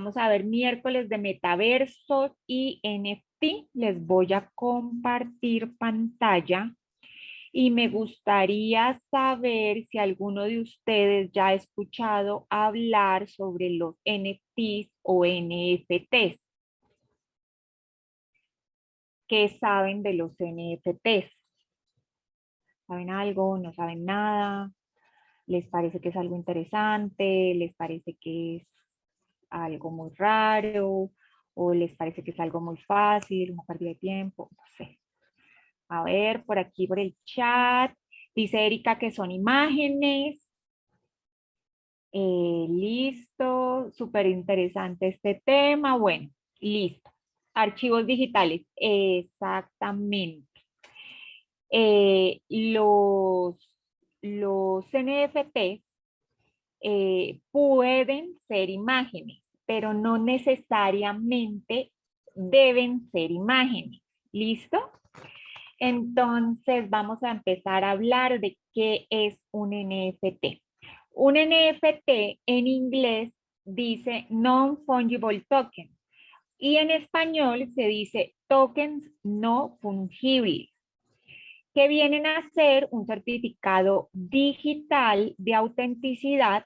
Vamos a ver miércoles de metaversos y NFT. Les voy a compartir pantalla y me gustaría saber si alguno de ustedes ya ha escuchado hablar sobre los NFTs o NFTs. ¿Qué saben de los NFTs? ¿Saben algo? ¿No saben nada? ¿Les parece que es algo interesante? ¿Les parece que es algo muy raro? ¿O les parece que es algo muy fácil, una pérdida de tiempo? No sé. A ver, por aquí, por el chat. Dice Erika que son imágenes. Listo, súper interesante este tema. Bueno, listo. Archivos digitales, exactamente. Los NFTs pueden ser imágenes, pero no necesariamente deben ser imágenes. ¿Listo? Entonces vamos a empezar a hablar de qué es un NFT. Un NFT en inglés dice Non-Fungible Token y en español se dice tokens no fungibles, que vienen a ser un certificado digital de autenticidad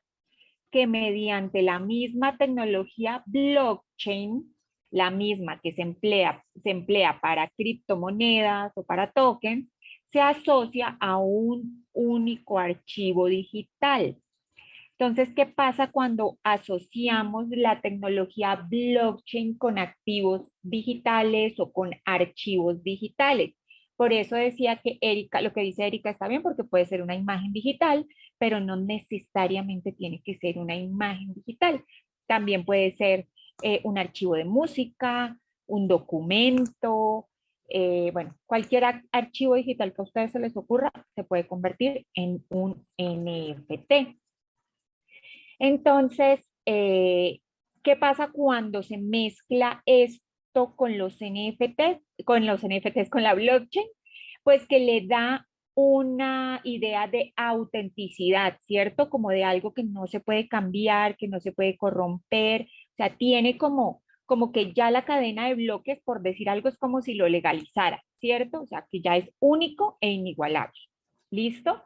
que mediante la misma tecnología blockchain, la misma que se emplea para criptomonedas o para tokens, se asocia a un único archivo digital. Entonces, ¿qué pasa cuando asociamos la tecnología blockchain con activos digitales o con archivos digitales? Por eso decía que Erika, lo que dice Erika está bien porque puede ser una imagen digital, pero no necesariamente tiene que ser una imagen digital. También puede ser un archivo de música, un documento, bueno, cualquier archivo digital que a ustedes se les ocurra se puede convertir en un NFT. Entonces, ¿qué pasa cuando se mezcla esto con los NFTs, con la blockchain? Pues que le da una idea de autenticidad, ¿cierto? Como de algo que no se puede cambiar, que no se puede corromper. O sea, tiene como que ya la cadena de bloques, por decir algo, es como si lo legalizara, ¿cierto? O sea, que ya es único e inigualable. ¿Listo?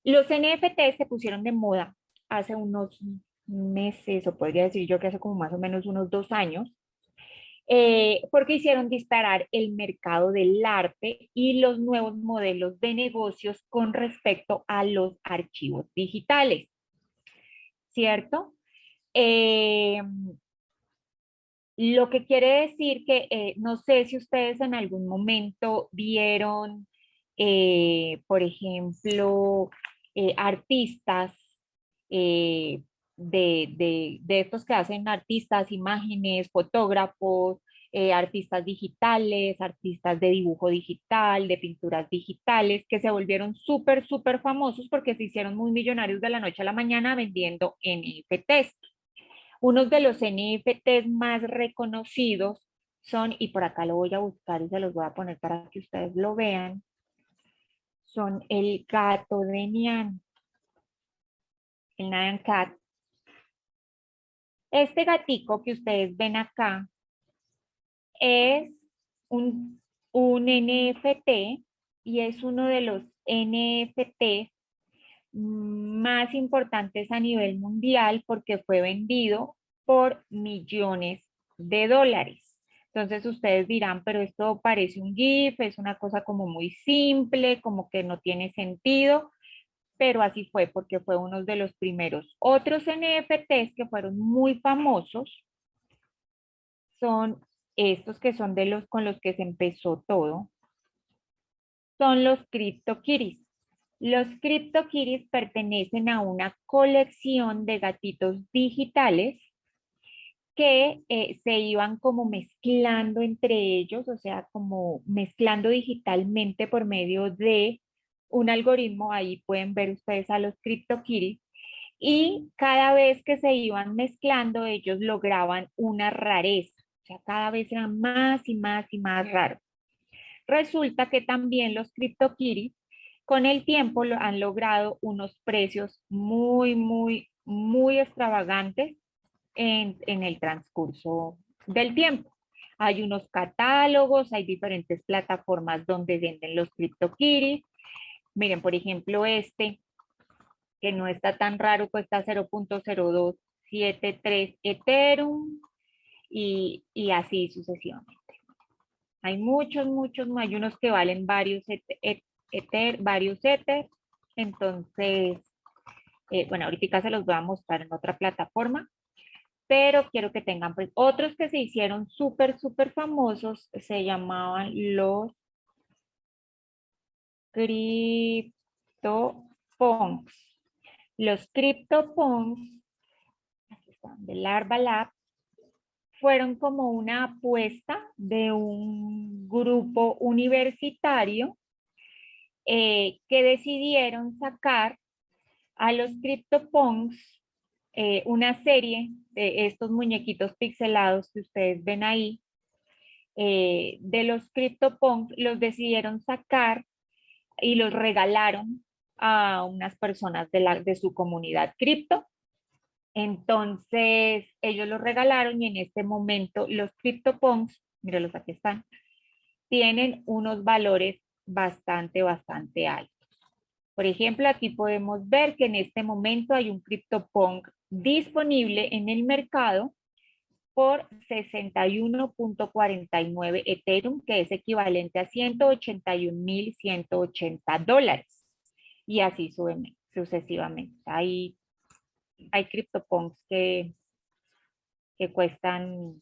Los NFTs se pusieron de moda hace unos meses, o podría decir yo que hace como más o menos unos 2 años, porque hicieron disparar el mercado del arte y los nuevos modelos de negocios con respecto a los archivos digitales, ¿cierto? Eh, lo que quiere decir que no sé si ustedes en algún momento vieron, por ejemplo, artistas eh, de estos que hacen artistas, imágenes, fotógrafos, artistas digitales, artistas de dibujo digital, de pinturas digitales, que se volvieron súper, súper famosos porque se hicieron muy millonarios de la noche a la mañana vendiendo NFTs. Unos de los NFTs más reconocidos son, y por acá lo voy a buscar y se los voy a poner para que ustedes lo vean, son el gato de Nyan, el Nyan Cat. Este gatico que ustedes ven acá es un, un NFT y es uno de los NFT más importantes a nivel mundial porque fue vendido por millones de dólares. Entonces ustedes dirán, pero esto parece un GIF, es una cosa como muy simple, como que no tiene sentido, pero así fue porque fue uno de los primeros. Otros NFTs que fueron muy famosos son estos que son de los con los que se empezó todo, son los CryptoKitties. Los CryptoKitties pertenecen a una colección de gatitos digitales que se iban como mezclando entre ellos, o sea, como mezclando digitalmente por medio de un algoritmo. Ahí pueden ver ustedes a los CryptoKitties. Y cada vez que se iban mezclando, ellos lograban una rareza. O sea, cada vez eran más y más y más raros. Resulta que también los CryptoKitties con el tiempo han logrado unos precios muy, muy, muy extravagantes en el transcurso del tiempo. Hay unos catálogos, hay diferentes plataformas donde venden los CryptoKitties. Miren, por ejemplo, este, que no está tan raro, cuesta 0.0273 Ethereum y así sucesivamente. Hay muchos, hay unos que valen varios varios Ether. Entonces, bueno, ahorita se los voy a mostrar en otra plataforma, pero quiero que tengan, pues, otros que se hicieron súper famosos, se llamaban los CryptoPunks. Los CryptoPunks, aquí están, de Larva Lab, fueron como una apuesta de un grupo universitario que decidieron sacar a los CryptoPunks una serie de estos muñequitos pixelados que ustedes ven ahí, de los CryptoPunks, los decidieron sacar y los regalaron a unas personas de su comunidad cripto. Entonces, ellos los regalaron y en este momento los CryptoPunks, míralos aquí están, tienen unos valores bastante altos. Por ejemplo, aquí podemos ver que en este momento hay un CryptoPunk disponible en el mercado por 61.49 Ethereum, que es equivalente a $181.180. Y así sucesivamente. Hay CryptoPunks que cuestan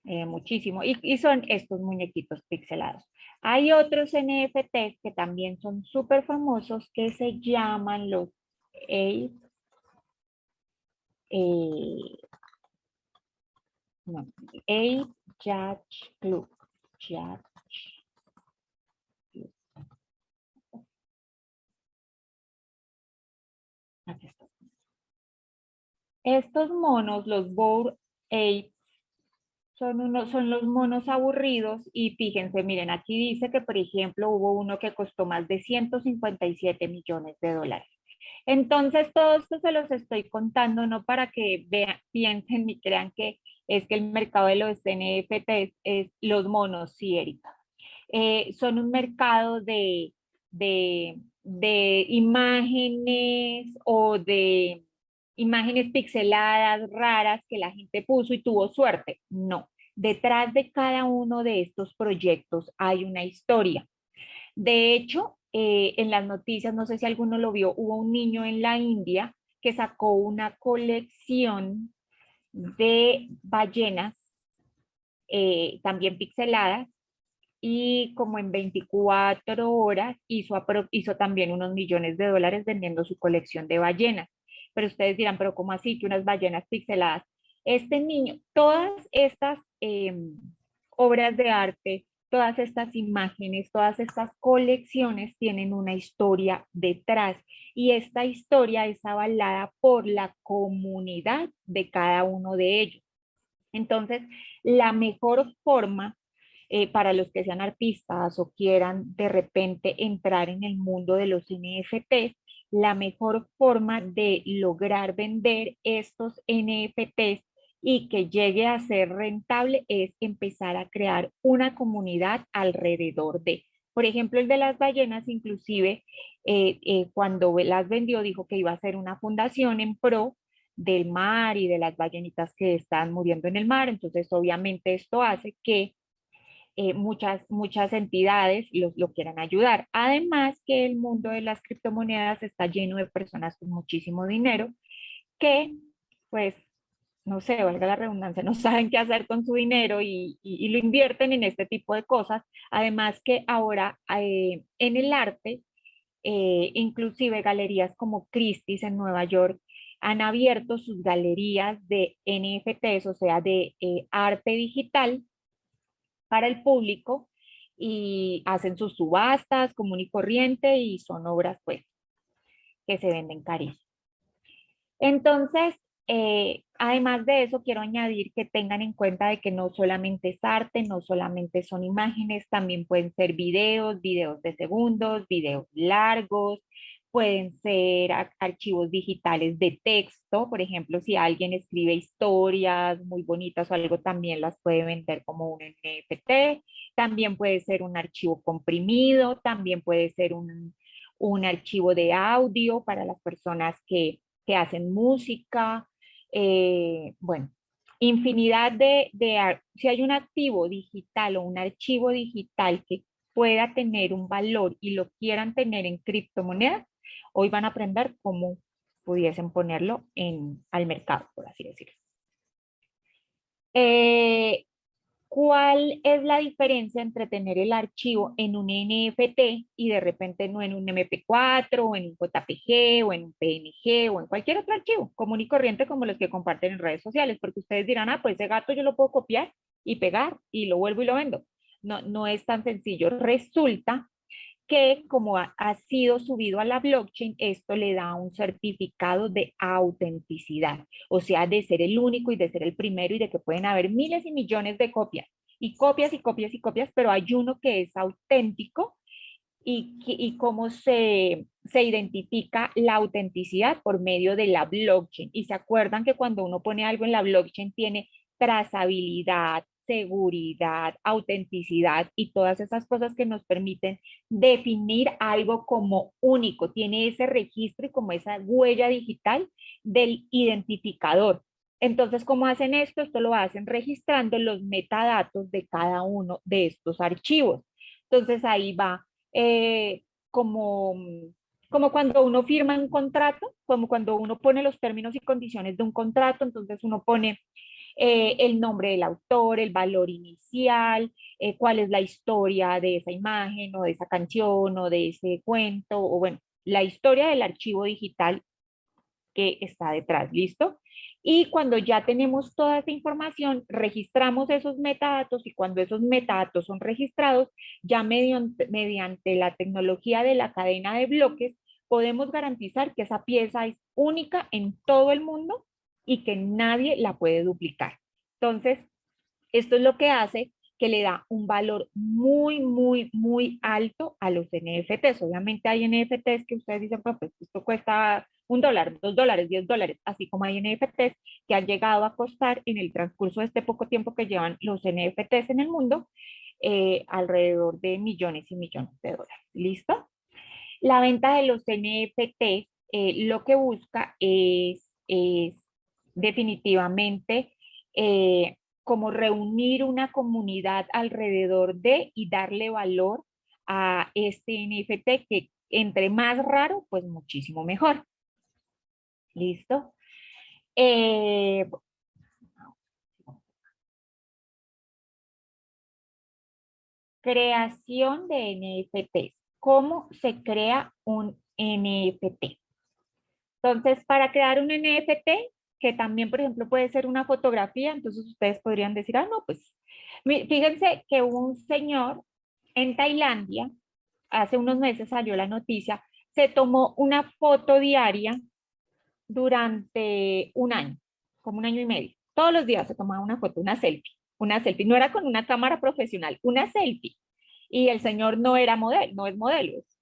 muchísimo y son estos muñequitos pixelados. Hay otros NFTs que también son súper famosos que se llaman los Ape, no, Ape Yacht Club. Yacht Club. Aquí está. Estos monos, los Bored Ape, son los monos aburridos y fíjense, miren, aquí dice que, por ejemplo, hubo uno que costó más de 157 millones de dólares. Entonces, todo esto se los estoy contando no para que vean, piensen ni crean que es que el mercado de los NFTs es los monos, sí, Erika. Son un mercado de imágenes o de imágenes pixeladas, raras, que la gente puso y tuvo suerte. No, detrás de cada uno de estos proyectos hay una historia. De hecho, en las noticias, no sé si alguno lo vio, hubo un niño en la India que sacó una colección de ballenas, también pixeladas, y como en 24 horas hizo también unos millones de dólares vendiendo su colección de ballenas. Pero ustedes dirán, pero ¿cómo así que unas ballenas pixeladas? Este niño, todas estas obras de arte, todas estas imágenes, todas estas colecciones tienen una historia detrás y esta historia es avalada por la comunidad de cada uno de ellos. Entonces, la mejor forma para los que sean artistas o quieran de repente entrar en el mundo de los NFTs, la mejor forma de lograr vender estos NFTs y que llegue a ser rentable es empezar a crear una comunidad alrededor de. Por ejemplo, el de las ballenas, inclusive, cuando las vendió, dijo que iba a hacer una fundación en pro del mar y de las ballenitas que están muriendo en el mar. Entonces, obviamente, esto hace que muchas entidades lo quieran ayudar. Además que el mundo de las criptomonedas está lleno de personas con muchísimo dinero que, pues, no sé, valga la redundancia, no saben qué hacer con su dinero y lo invierten en este tipo de cosas. Además que ahora en el arte, inclusive galerías como Christie's en Nueva York, han abierto sus galerías de NFTs, o sea, de arte digital, para el público y hacen sus subastas común y corriente y son obras pues que se venden carísimas. Entonces, además de eso, quiero añadir que tengan en cuenta de que no solamente es arte, no solamente son imágenes, también pueden ser videos, videos de segundos, videos largos, pueden ser archivos digitales de texto, por ejemplo, si alguien escribe historias muy bonitas o algo, también las puede vender como un NFT, también puede ser un archivo comprimido, también puede ser un archivo de audio para las personas que hacen música, bueno, infinidad si hay un activo digital o un archivo digital que pueda tener un valor y lo quieran tener en criptomonedas, hoy van a aprender cómo pudiesen ponerlo al mercado, por así decirlo. Eh, ¿Cuál es la diferencia entre tener el archivo en un NFT y de repente no en un MP4 o en un JPG o en un PNG o en cualquier otro archivo común y corriente como los que comparten en redes sociales? Porque ustedes dirán, ah, pues ese gato yo lo puedo copiar y pegar y lo vuelvo y lo vendo. No, no es tan sencillo. Resulta que como ha sido subido a la blockchain, esto le da un certificado de autenticidad, o sea, de ser el único y de ser el primero y de que pueden haber miles y millones de copias, y copias y copias y copias, pero hay uno que es auténtico y cómo se identifica la autenticidad por medio de la blockchain. Y se acuerdan que cuando uno pone algo en la blockchain tiene trazabilidad, seguridad, autenticidad y todas esas cosas que nos permiten definir algo como único. Tiene ese registro y como esa huella digital del identificador. Entonces, ¿cómo hacen esto? Esto lo hacen registrando los metadatos de cada uno de estos archivos. Entonces, ahí va eh, como, como cuando uno firma un contrato, como cuando uno pone los términos y condiciones de un contrato, entonces uno pone el nombre del autor, el valor inicial, cuál es la historia de esa imagen o de esa canción o de ese cuento, o bueno, la historia del archivo digital que está detrás, ¿listo? Y cuando ya tenemos toda esa información, registramos esos metadatos y cuando esos metadatos son registrados, ya mediante la tecnología de la cadena de bloques, podemos garantizar que esa pieza es única en todo el mundo y que nadie la puede duplicar. Entonces, esto es lo que hace que le da un valor muy, muy, muy alto a los NFTs. Obviamente hay NFTs que ustedes dicen, pues esto cuesta $1, $2, $10, así como hay NFTs que han llegado a costar en el transcurso de este poco tiempo que llevan los NFTs en el mundo, alrededor de millones y millones de dólares. ¿Listo? La venta de los NFTs lo que busca es definitivamente como reunir una comunidad alrededor de y darle valor a este NFT que entre más raro, pues muchísimo mejor. ¿Listo? Eh, Creación de NFTs. ¿Cómo se crea un NFT? Entonces, para crear un NFT, que también, por ejemplo, puede ser una fotografía, entonces ustedes podrían decir, ah, no, pues, fíjense que un señor en Tailandia, hace unos meses salió la noticia, se tomó una foto diaria durante un año, como un año y medio. Todos los días se tomaba una foto, una selfie. No era con una cámara profesional, una selfie. Y el señor no era modelo, no es modelo, es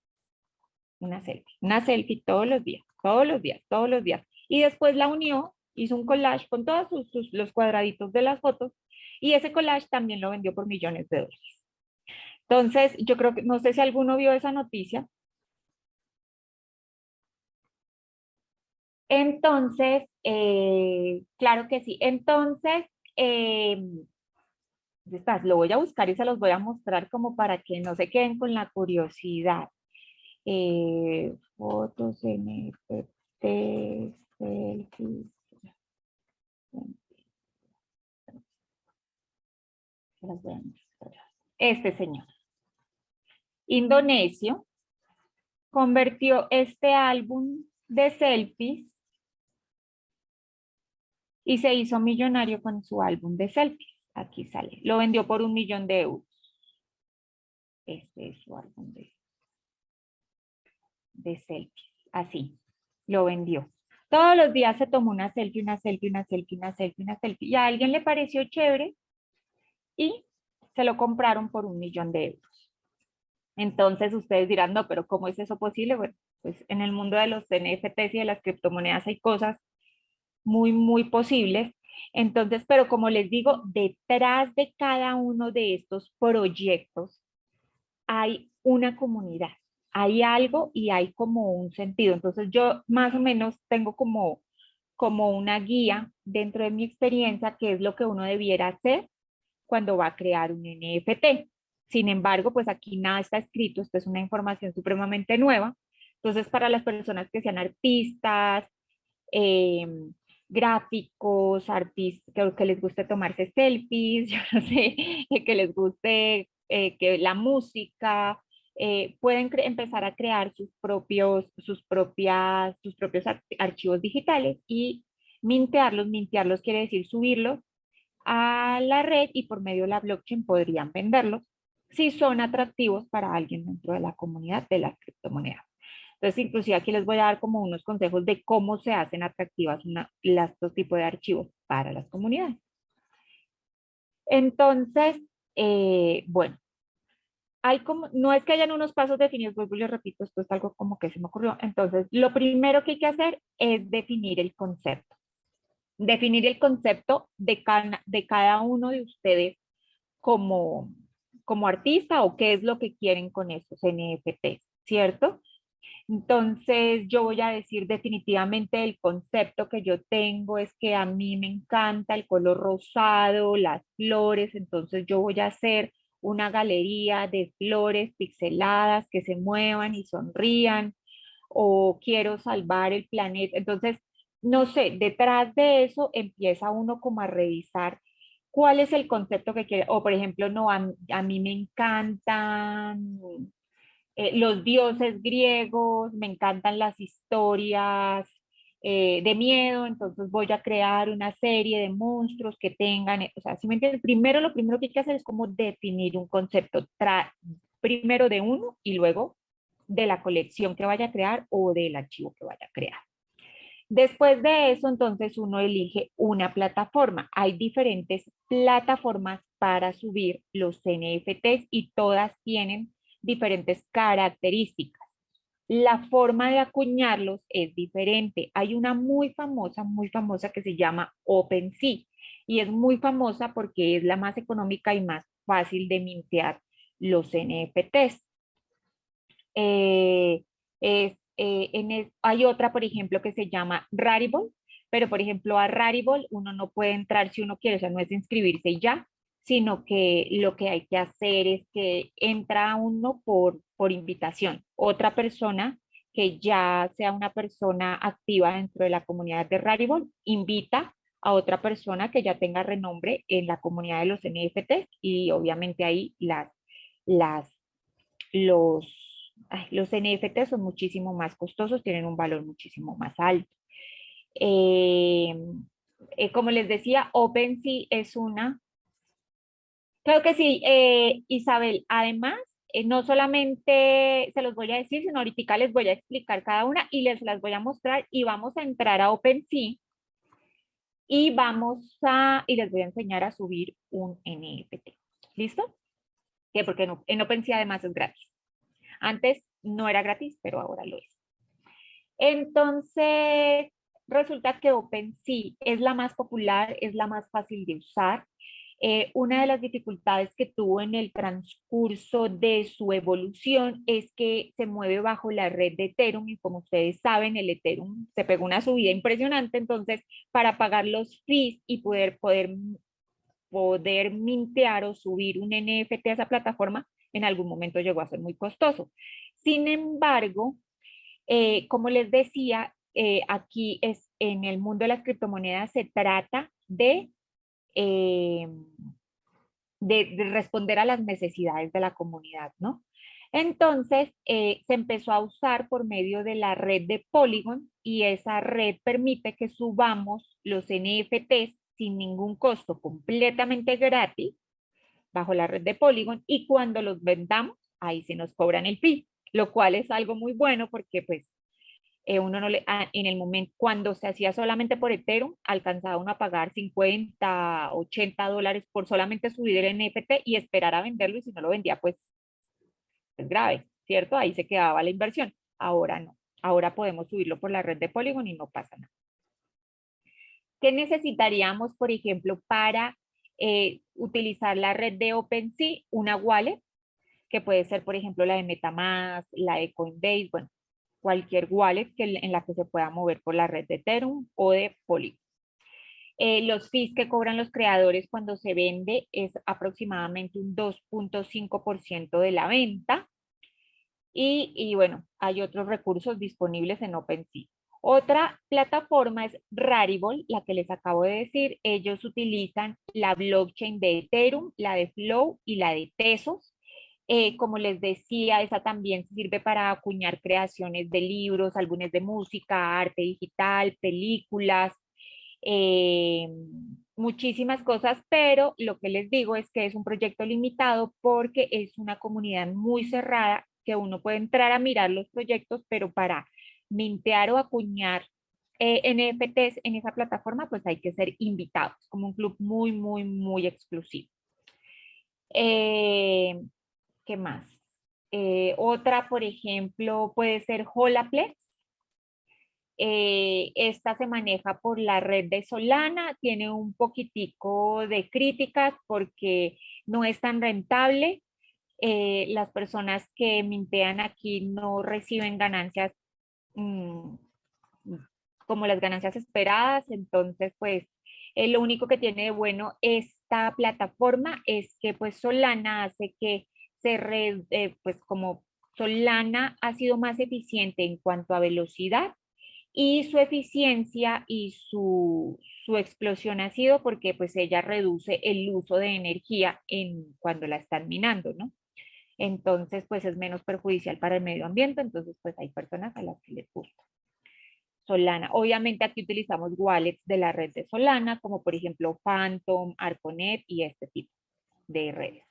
una selfie todos los días, todos los días, todos los días. Y después la unió, hizo un collage con todos los cuadraditos de las fotos y ese collage también lo vendió por millones de dólares. Entonces, yo creo que, no sé si alguno vio esa noticia. Entonces, claro que sí. Entonces, lo voy a buscar y se los voy a mostrar como para que no se queden con la curiosidad. Fotos, NFT, selfies. Se las voy a mostrar. Este señor, indonesio, convirtió este álbum de selfies y se hizo millonario con su álbum de selfies. Aquí sale. Lo vendió por 1 millón de euros. Este es su álbum de selfies. Así, lo vendió. Todos los días se tomó una selfie, una selfie, una selfie, una selfie, una selfie. Y a alguien le pareció chévere y se lo compraron por 1 millón de euros. Entonces ustedes dirán, no, pero ¿cómo es eso posible? Bueno, pues en el mundo de los NFTs y de las criptomonedas hay cosas muy, muy posibles. Entonces, pero como les digo, detrás de cada uno de estos proyectos hay una comunidad, hay algo y hay como un sentido. Entonces, yo más o menos tengo como una guía dentro de mi experiencia, que es lo que uno debiera hacer cuando va a crear un NFT. Sin embargo, pues aquí nada está escrito, esto es una información supremamente nueva. Entonces, para las personas que sean artistas, eh, gráficos, artistas que les guste tomarse selfies, yo no sé, que les guste que la música, pueden empezar a crear sus propios archivos digitales y mintearlos. Mintearlos quiere decir subirlos a la red y por medio de la blockchain podrían venderlos si son atractivos para alguien dentro de la comunidad de las criptomonedas. Entonces, inclusive aquí les voy a dar como unos consejos de cómo se hacen atractivas estos tipos de archivos para las comunidades. Entonces, bueno, hay como, no es que hayan unos pasos definidos, vuelvo y les repito, esto es algo como que se me ocurrió. Entonces, lo primero que hay que hacer es definir el concepto. Definir el concepto de cada uno de ustedes como, como artista o qué es lo que quieren con estos NFTs, ¿cierto? Entonces yo voy a decir definitivamente el concepto que yo tengo es que a mí me encanta el color rosado, las flores, entonces yo voy a hacer una galería de flores pixeladas que se muevan y sonrían, o quiero salvar el planeta. Entonces, no sé, detrás de eso empieza uno como a revisar cuál es el concepto que quiere, o por ejemplo, no, a mí me encantan los dioses griegos, me encantan las historias de miedo, entonces voy a crear una serie de monstruos que tengan, o sea, si me entiendes, primero lo primero que hay que hacer es como definir un concepto, primero de uno y luego de la colección que vaya a crear o del archivo que vaya a crear. Después de eso, entonces uno elige una plataforma. Hay diferentes plataformas para subir los NFTs y todas tienen diferentes características. La forma de acuñarlos es diferente. Hay una muy famosa que se llama OpenSea y es muy famosa porque es la más económica y más fácil de mintear los NFTs. Eh, hay otra, por ejemplo, que se llama Rarible, pero por ejemplo a Rarible uno no puede entrar si uno quiere, o sea, no es inscribirse y ya, sino que lo que hay que hacer es que entra uno por invitación. Otra persona que ya sea una persona activa dentro de la comunidad de Rarible, invita a otra persona que ya tenga renombre en la comunidad de los NFTs y obviamente ahí las, los NFT son muchísimo más costosos, tienen un valor muchísimo más alto. Eh, como les decía, OpenSea es una. Creo que sí, Isabel. Además, no solamente se los voy a decir, sino ahorita les voy a explicar cada una y les las voy a mostrar y vamos a entrar a OpenSea y les voy a enseñar a subir un NFT. ¿Listo? Que porque en OpenSea además es gratis. Antes no era gratis, pero ahora lo es. Entonces, resulta que OpenSea es la más popular, es la más fácil de usar. Una de las dificultades que tuvo en el transcurso de su evolución es que se mueve bajo la red de Ethereum y como ustedes saben, el Ethereum se pegó una subida impresionante, entonces para pagar los fees y poder mintear o subir un NFT a esa plataforma, en algún momento llegó a ser muy costoso. Sin embargo, como les decía, aquí es en el mundo de las criptomonedas se trata eh, de responder a las necesidades de la comunidad, ¿no? Entonces, se empezó a usar por medio de la red de Polygon y esa red permite que subamos los NFTs sin ningún costo, completamente gratis, bajo la red de Polygon y cuando los vendamos, ahí se nos cobran el fee, lo cual es algo muy bueno porque pues uno no le, en el momento, cuando se hacía solamente por Ethereum, alcanzaba uno a pagar 50, $80 por solamente subir el NFT y esperar a venderlo y si no lo vendía, pues es grave, ¿cierto? Ahí se quedaba la inversión. Ahora no. Ahora podemos subirlo por la red de Polygon y no pasa nada. ¿Qué necesitaríamos, por ejemplo, para utilizar la red de OpenSea? Una wallet, que puede ser, por ejemplo, la de MetaMask, la de Coinbase, bueno, cualquier wallet en la que se pueda mover por la red de Ethereum o de Polygon. Los fees que cobran los creadores cuando se vende es aproximadamente un 2.5% de la venta. Y bueno, hay otros recursos disponibles en OpenSea. Otra plataforma es Rarible, la que les acabo de decir. Ellos utilizan la blockchain de Ethereum, la de Flow y la de Tesos. Como les decía, esa también sirve para acuñar creaciones de libros, álbumes de música, arte digital, películas, eh, muchísimas cosas, pero lo que les digo es que es un proyecto limitado porque es una comunidad muy cerrada que uno puede entrar a mirar los proyectos, pero para mintear o acuñar NFTs en esa plataforma, pues hay que ser invitados, como un club muy, muy, muy exclusivo. Eh, ¿Qué más? Otra, por ejemplo, puede ser Holaplex. Esta se maneja por la red de Solana, tiene un poquitico de críticas porque no es tan rentable. Las personas que mintean aquí no reciben ganancias mm, como las ganancias esperadas, entonces pues lo único que tiene de bueno esta plataforma es que pues Solana hace que pues como Solana ha sido más eficiente en cuanto a velocidad, y su eficiencia y su explosión ha sido porque pues ella reduce el uso de energía cuando la están minando, ¿no? Entonces pues es menos perjudicial para el medio ambiente, entonces pues hay personas a las que les gusta. Solana, obviamente aquí utilizamos wallets de la red de Solana, como por ejemplo Phantom, Arconet y este tipo de redes.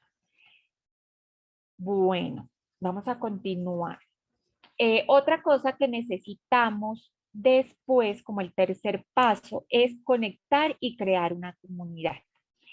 Bueno, vamos a continuar. Otra cosa que necesitamos después, como el tercer paso, es conectar y crear una comunidad.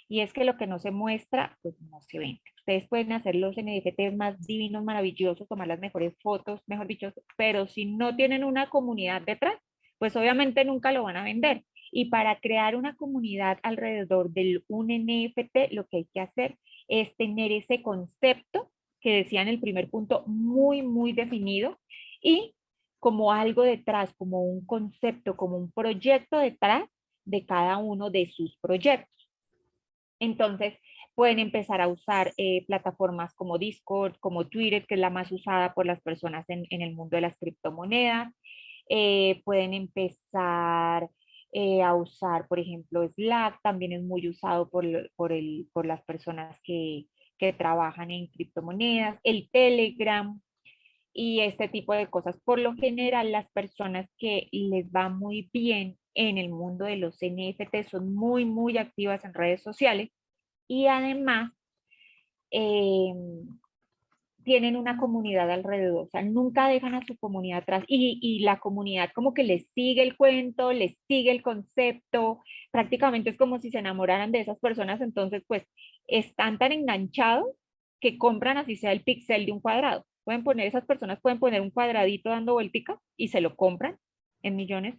Y es que lo que no se muestra, pues no se vende. Ustedes pueden hacer los NFTs más divinos, maravillosos, tomar las mejores fotos, mejor dicho, pero si no tienen una comunidad detrás, pues obviamente nunca lo van a vender. Y para crear una comunidad alrededor de un NFT, lo que hay que hacer es tener ese concepto que decía en el primer punto muy, muy definido y como algo detrás, como un concepto, como un proyecto detrás de cada uno de sus proyectos. Entonces, pueden empezar a usar plataformas como Discord, como Twitter, que es la más usada por las personas en el mundo de las criptomonedas. Pueden empezar a usar, por ejemplo, Slack, también es muy usado por las personas que trabajan en criptomonedas, el Telegram y este tipo de cosas. Por lo general, las personas que les va muy bien en el mundo de los NFT son muy, muy activas en redes sociales y además eh, tienen una comunidad alrededor, o sea, nunca dejan a su comunidad atrás y la comunidad como que les sigue el cuento, les sigue el concepto, prácticamente es como si se enamoraran de esas personas, entonces pues están tan enganchados que compran así sea el pixel de un cuadrado. Pueden poner, esas personas pueden poner un cuadradito dando vueltica y se lo compran en millones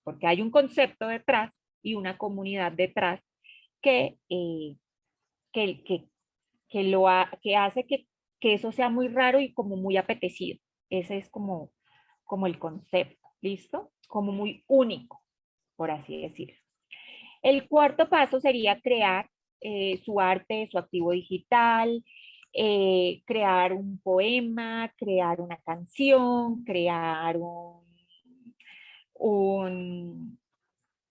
porque hay un concepto detrás y una comunidad detrás que, que, que, que hace que eso sea muy raro y como muy apetecido. Ese es como el concepto, ¿listo? Como muy único, por así decirlo. El cuarto paso sería crear su arte, su activo digital, crear un poema, crear una canción, crear un,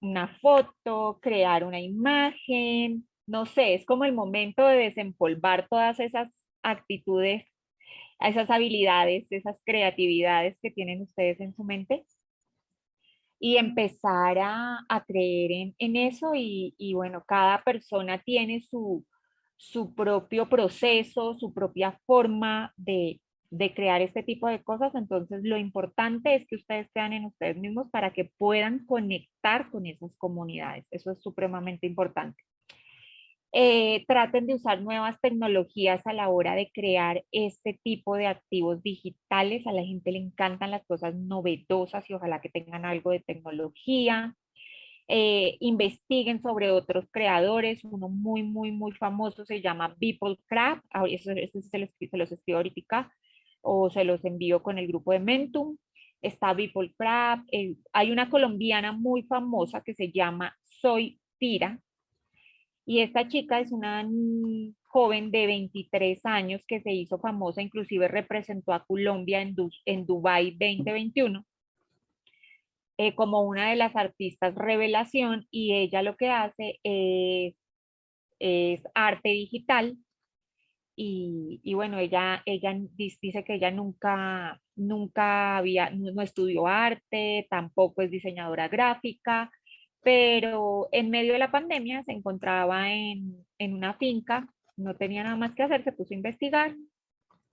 una foto, crear una imagen, no sé, es como el momento de desempolvar todas esas actitudes, esas habilidades, esas creatividades que tienen ustedes en su mente y empezar a creer en eso y bueno, cada persona tiene su propio proceso, su propia forma de crear este tipo de cosas, entonces lo importante es que ustedes crean en ustedes mismos para que puedan conectar con esas comunidades, eso es supremamente importante. Traten de usar nuevas tecnologías a la hora de crear este tipo de activos digitales. A la gente le encantan las cosas novedosas y ojalá que tengan algo de tecnología. Investiguen sobre otros creadores. Uno muy famoso se llama Beeple Craft. Eso se los escribo ahorita o se los envío con el grupo de Mentum. Está Beeple Craft. Hay una colombiana muy famosa que se llama Soy Tira. Y esta chica es una joven de 23 años que se hizo famosa, inclusive representó a Colombia en Dubai 2021 como una de las artistas revelación y ella lo que hace es arte digital y bueno, ella dice que ella nunca no estudió arte, tampoco es diseñadora gráfica, pero en medio de la pandemia se encontraba en una finca, no tenía nada más que hacer, se puso a investigar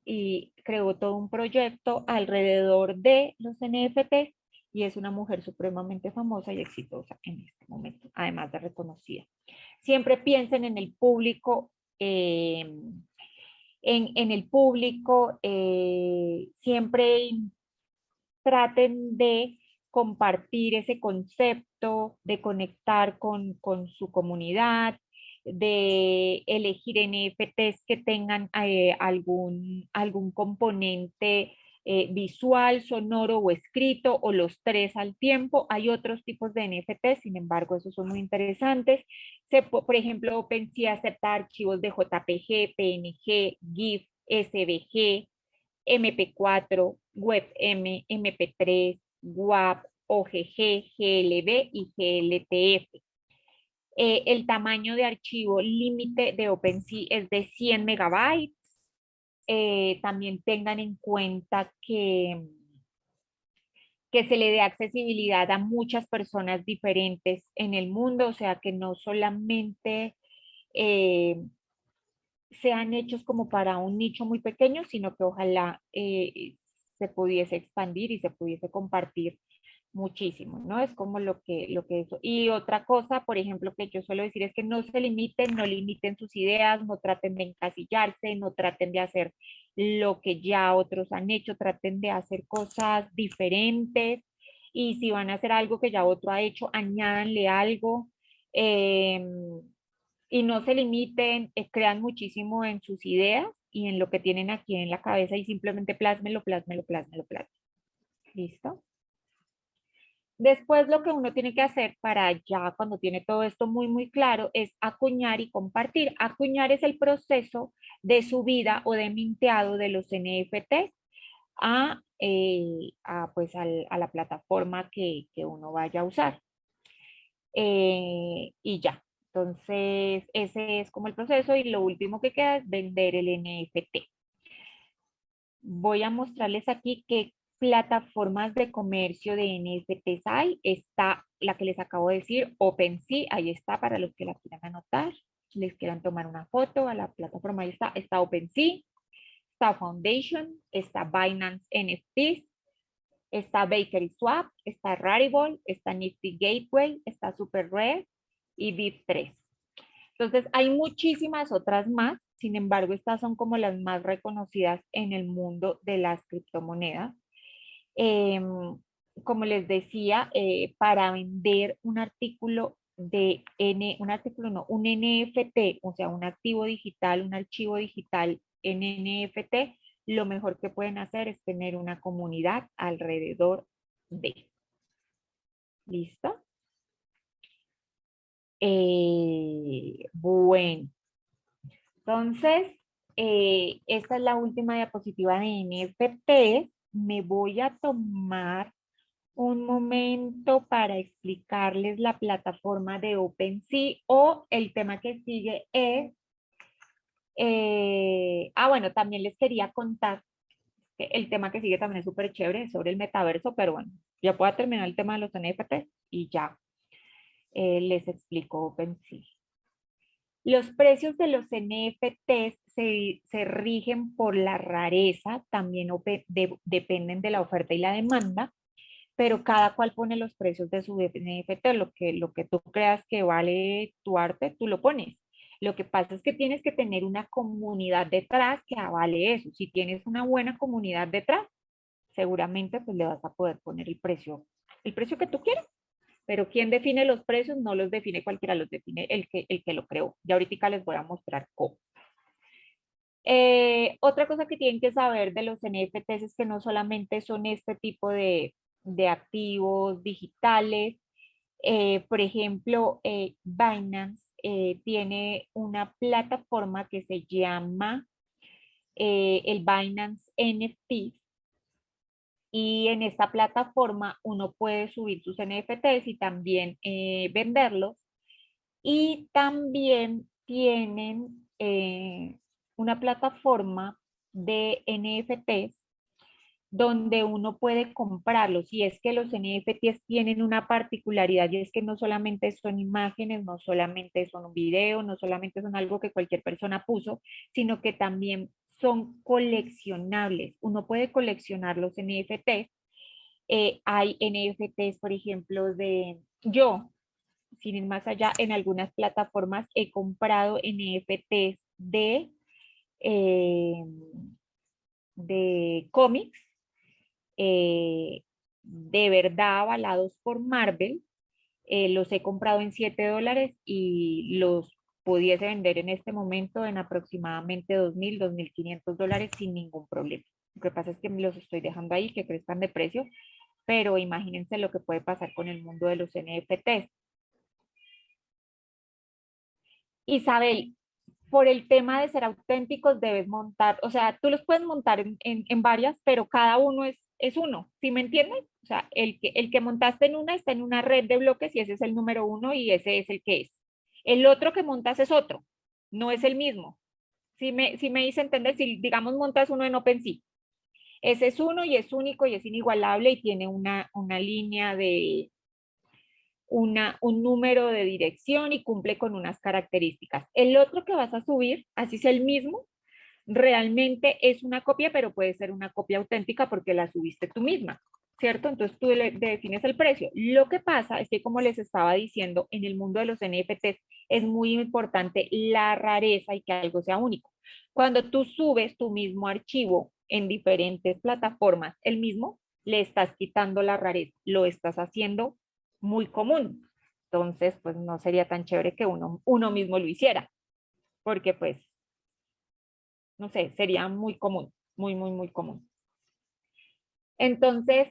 y creó todo un proyecto alrededor de los NFT y es una mujer supremamente famosa y exitosa en este momento, además de reconocida. Siempre piensen en el público, en el público, siempre traten de compartir ese concepto, de conectar con su comunidad, de elegir NFTs que tengan algún componente visual, sonoro o escrito, o los tres al tiempo. Hay otros tipos de NFTs, sin embargo, esos son muy interesantes. Por ejemplo, OpenSea acepta archivos de JPG, PNG, GIF, SVG, MP4, WebM, MP3, WAP, OGG, GLB y GLTF. El tamaño de archivo límite de OpenSea es de 100 megabytes. También tengan en cuenta que se le dé accesibilidad a muchas personas diferentes en el mundo, o sea, que no solamente eh, sean hechos como para un nicho muy pequeño, sino que ojalá se pudiese expandir y se pudiese compartir muchísimo, ¿no? Es como lo que eso. Y otra cosa, por ejemplo, que yo suelo decir es que no se limiten, no limiten sus ideas, no traten de encasillarse, no traten de hacer lo que ya otros han hecho, traten de hacer cosas diferentes y si van a hacer algo que ya otro ha hecho, añádanle algo. Eh, y no se limiten, crean muchísimo en sus ideas y en lo que tienen aquí en la cabeza y simplemente plásmelo, plásmelo, plásmelo, plásmelo. ¿Listo? Después lo que uno tiene que hacer para ya cuando tiene todo esto muy claro es acuñar y compartir. Acuñar es el proceso de subida o de minteado de los NFTs a la plataforma que uno vaya a usar. Y ya. Entonces, ese es como el proceso y lo último que queda es vender el NFT. Voy a mostrarles aquí qué plataformas de comercio de NFTs hay. Está la que les acabo de decir, OpenSea, ahí está para los que la quieran anotar, les quieran tomar una foto a la plataforma, ahí está, está OpenSea, está Foundation, está Binance NFTs, está Bakery Swap, está Rarible, está Nifty Gateway, está Super Rare y BIP3. Entonces, hay muchísimas otras más, sin embargo, estas son como las más reconocidas en el mundo de las criptomonedas. Em, Como les decía, para vender un artículo un artículo no, un NFT, o sea, un activo digital, un archivo digital en NFT, lo mejor que pueden hacer es tener una comunidad alrededor de. ¿Listo? Bueno, entonces, esta es la última diapositiva de NFT. Me voy a tomar un momento para explicarles la plataforma de OpenSea o el tema que sigue es, bueno, también les quería contar que el tema que sigue también es súper chévere, es sobre el metaverso, pero bueno, ya puedo terminar el tema de los NFTs y ya les explico OpenSea. Los precios de los NFTs se rigen por la rareza, también dependen de la oferta y la demanda, pero cada cual pone los precios de su NFT, lo que tú creas que vale tu arte, tú lo pones. Lo que pasa es que tienes que tener una comunidad detrás que avale eso. Si tienes una buena comunidad detrás, seguramente pues le vas a poder poner el precio que tú quieras. Pero ¿quién define los precios? No los define cualquiera, los define el que lo creó. Y ahorita les voy a mostrar cómo. Otra cosa que tienen que saber de los NFTs es que no solamente son este tipo de activos digitales. Por ejemplo, Binance tiene una plataforma que se llama el Binance NFT, y en esta plataforma uno puede subir sus NFTs y también venderlos. Y también tienen una plataforma de NFTs donde uno puede comprarlos. Y es que los NFTs tienen una particularidad, y es que no solamente son imágenes, no solamente son un video, no solamente son algo que cualquier persona puso, sino que también son coleccionables. Uno puede coleccionar los NFTs. Hay NFTs, por ejemplo, yo, sin ir más allá, en algunas plataformas he comprado NFTs eh, de cómics, de verdad avalados por Marvel. Los he comprado en $7 y los pudiese vender en este momento en aproximadamente 2.000, $2.500 sin ningún problema. Lo que pasa es que me los estoy dejando ahí, que crezcan de precio, pero imagínense lo que puede pasar con el mundo de los NFTs. Isabel, por el tema de ser auténticos debes montar, o sea, tú los puedes montar en varias, pero cada uno es uno, ¿sí me entiendes? O sea, el que montaste en una está en una red de bloques y ese es el número uno y ese es el que es. El otro que montas es otro, no es el mismo. Si me hice entender, si digamos montas uno en OpenSea, ese es uno y es único y es inigualable y tiene una línea de, un número de dirección y cumple con unas características. El otro que vas a subir, así es el mismo, realmente es una copia, pero puede ser una copia auténtica porque la subiste tú misma, ¿cierto? Entonces tú le defines el precio. Lo que pasa es que, como les estaba diciendo, en el mundo de los NFTs es muy importante la rareza y que algo sea único. Cuando tú subes tu mismo archivo en diferentes plataformas, el mismo, le estás quitando la rareza, lo estás haciendo muy común. Entonces, pues no sería tan chévere que uno mismo lo hiciera, porque pues, no sé, sería muy común, muy común. Entonces,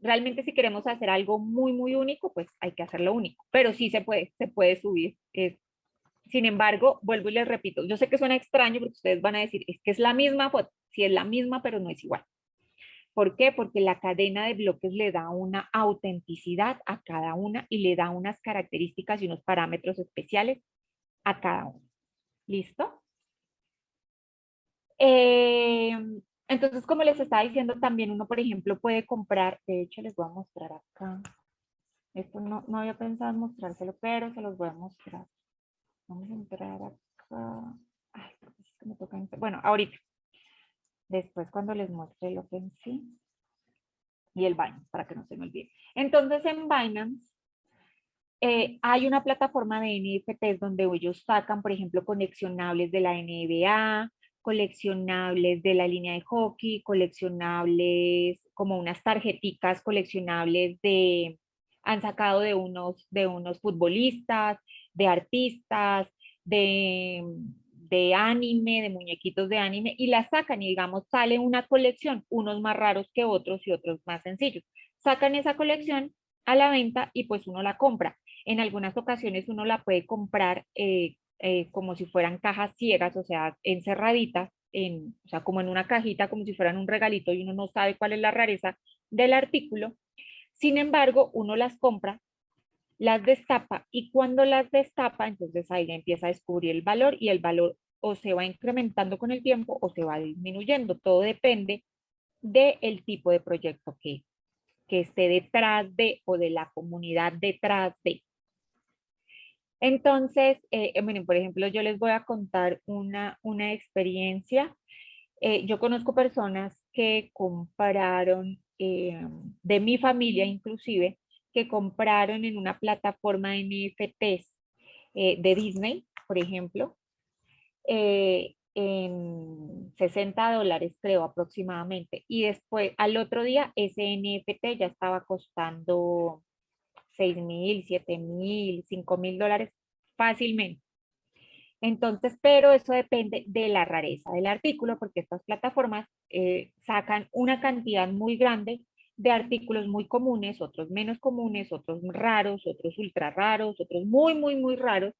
realmente si queremos hacer algo muy único, pues hay que hacerlo único, pero sí se puede subir. Sin embargo, vuelvo y les repito, yo sé que suena extraño porque ustedes van a decir, es que es la misma foto, sí es la misma, pero no es igual. ¿Por qué? Porque la cadena de bloques le da una autenticidad a cada una y le da unas características y unos parámetros especiales a cada uno. ¿Listo? Eh, entonces, como les estaba diciendo, también uno, por ejemplo, puede comprar, de hecho les voy a mostrar acá, esto no había pensado en mostrárselo, pero se los voy a mostrar. Vamos a entrar acá. Ay, es que me toca bueno, ahorita, después cuando les muestre el OpenSea y el Binance, para que no se me olvide. Entonces, en Binance hay una plataforma de NFTs donde ellos sacan, por ejemplo, coleccionables de la NBA, coleccionables de la línea de hockey, coleccionables como unas tarjeticas coleccionables han sacado de unos futbolistas, de artistas, de anime, de muñequitos de anime, y las sacan y digamos sale una colección, unos más raros que otros y otros más sencillos. Sacan esa colección a la venta y pues uno la compra. En algunas ocasiones uno la puede comprar como si fueran cajas ciegas, o sea, encerraditas, o sea, como en una cajita, como si fueran un regalito y uno no sabe cuál es la rareza del artículo. Sin embargo, uno las compra, las destapa y cuando las destapa, entonces ahí empieza a descubrir el valor y el valor o se va incrementando con el tiempo o se va disminuyendo. Todo depende del tipo de proyecto que esté detrás de o de la comunidad detrás de. Entonces, miren, por ejemplo, yo les voy a contar una experiencia. Yo conozco personas que compraron, de mi familia inclusive, que compraron en una plataforma de NFTs de Disney, por ejemplo, en $60, creo, aproximadamente. Y después, al otro día, ese NFT ya estaba costando 6.000, 7.000, $5.000 fácilmente. Entonces, pero eso depende de la rareza del artículo, porque estas plataformas sacan una cantidad muy grande de artículos muy comunes, otros menos comunes, otros raros, otros ultra raros, otros muy, muy, muy raros.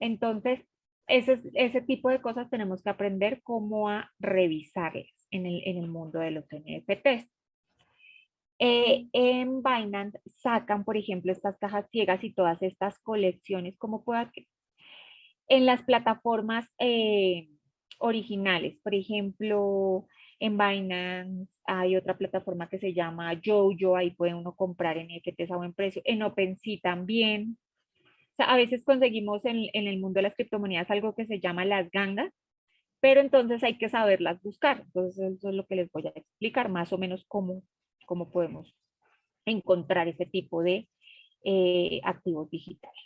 Entonces, ese tipo de cosas tenemos que aprender cómo a revisarlas en el mundo de los NFTs. En Binance sacan, por ejemplo, estas cajas ciegas y todas estas colecciones, como pueda que en las plataformas originales. Por ejemplo, en Binance hay otra plataforma que se llama Jojo, ahí puede uno comprar NFTs a buen precio. En OpenSea también. O sea, a veces conseguimos en el mundo de las criptomonedas algo que se llama las gangas, pero entonces hay que saberlas buscar. Entonces, eso es lo que les voy a explicar, más o menos cómo podemos encontrar ese tipo de activos digitales.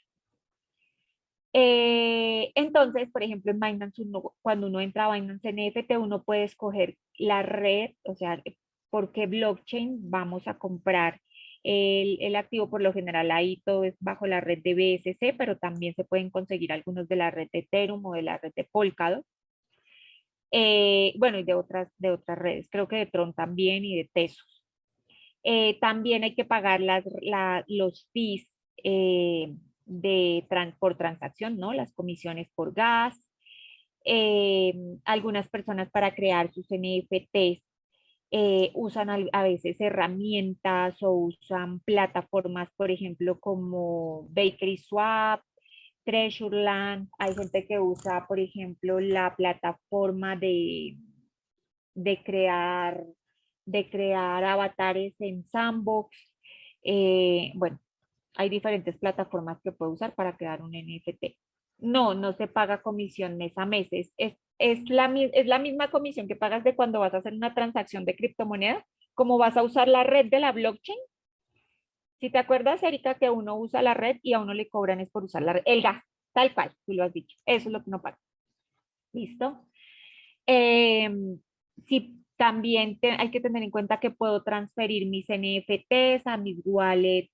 Entonces, por ejemplo, en Binance, cuando uno entra a Binance NFT, uno puede escoger la red, o sea, por qué blockchain vamos a comprar el activo. Por lo general, ahí todo es bajo la red de BSC, pero también se pueden conseguir algunos de la red de Ethereum o de la red de Polkadot. Bueno, y de otras redes, creo que de Tron también y de Tesos. También hay que pagar los fees por transacción, ¿no? Las comisiones por gas. Eh, Algunas personas para crear sus NFTs usan a veces herramientas o usan plataformas, por ejemplo, como Bakery Swap, Treasureland. Hay gente que usa, por ejemplo, la plataforma de crear, de crear avatares en Sandbox. Bueno, hay diferentes plataformas que puedo usar para crear un NFT. No se paga comisión mes a mes. Es la misma comisión que pagas de cuando vas a hacer una transacción de criptomoneda, como vas a usar la red de la blockchain. Si te acuerdas, Erika, que uno usa la red y a uno le cobran es por usar la red, el gas, tal cual, tú lo has dicho. Eso es lo que uno paga. ¿Listo? Eh, sí, también hay que tener en cuenta que puedo transferir mis NFTs a mis wallets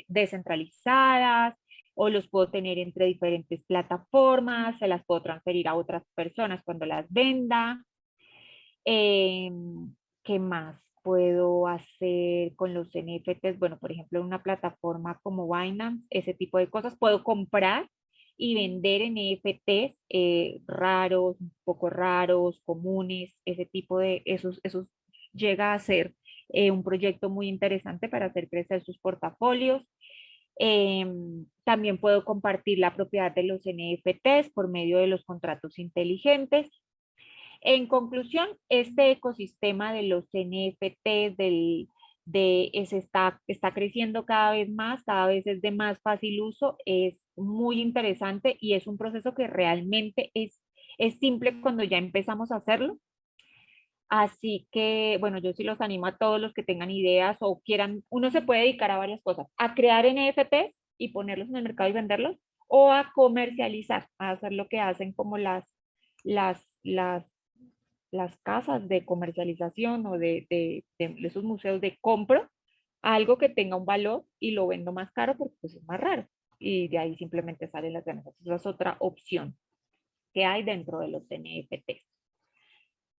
descentralizadas o los puedo tener entre diferentes plataformas, se las puedo transferir a otras personas cuando las venda. Eh, ¿Qué más puedo hacer con los NFTs? Bueno, por ejemplo, en una plataforma como Binance, ese tipo de cosas, puedo comprar y vender NFTs raros, un poco raros, comunes, ese tipo de, esos llega a ser un proyecto muy interesante para hacer crecer sus portafolios. También puedo compartir la propiedad de los NFTs por medio de los contratos inteligentes. En conclusión, este ecosistema de los NFTs, está creciendo cada vez más, cada vez es de más fácil uso, es muy interesante y es un proceso que realmente es simple cuando ya empezamos a hacerlo. Así que, bueno, yo sí los animo a todos los que tengan ideas o quieran, uno se puede dedicar a varias cosas, a crear NFTs y ponerlos en el mercado y venderlos, o a comercializar, a hacer lo que hacen como las, las las casas de comercialización o de esos museos de compro algo que tenga un valor y lo vendo más caro porque pues, es más raro. Y de ahí simplemente salen las ganancias. Esa es otra opción que hay dentro de los NFTs.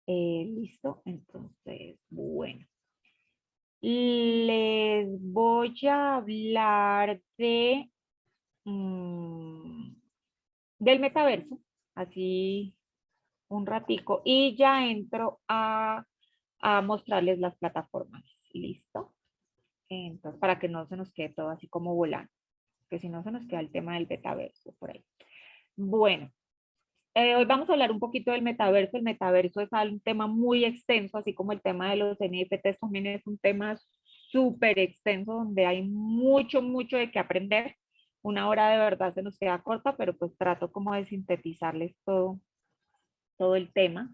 ¿Listo? Entonces, bueno. Les voy a hablar mm, del metaverso, así un ratico, y ya entro a mostrarles las plataformas. ¿Listo? Entonces, para que no se nos quede todo así como volando, que si no se nos queda el tema del metaverso por ahí. Bueno, hoy vamos a hablar un poquito del metaverso. El metaverso es un tema muy extenso, así como el tema de los NFTs también es un tema súper extenso donde hay mucho, mucho de qué aprender. Una hora de verdad se nos queda corta, pero pues trato como de sintetizarles todo el tema.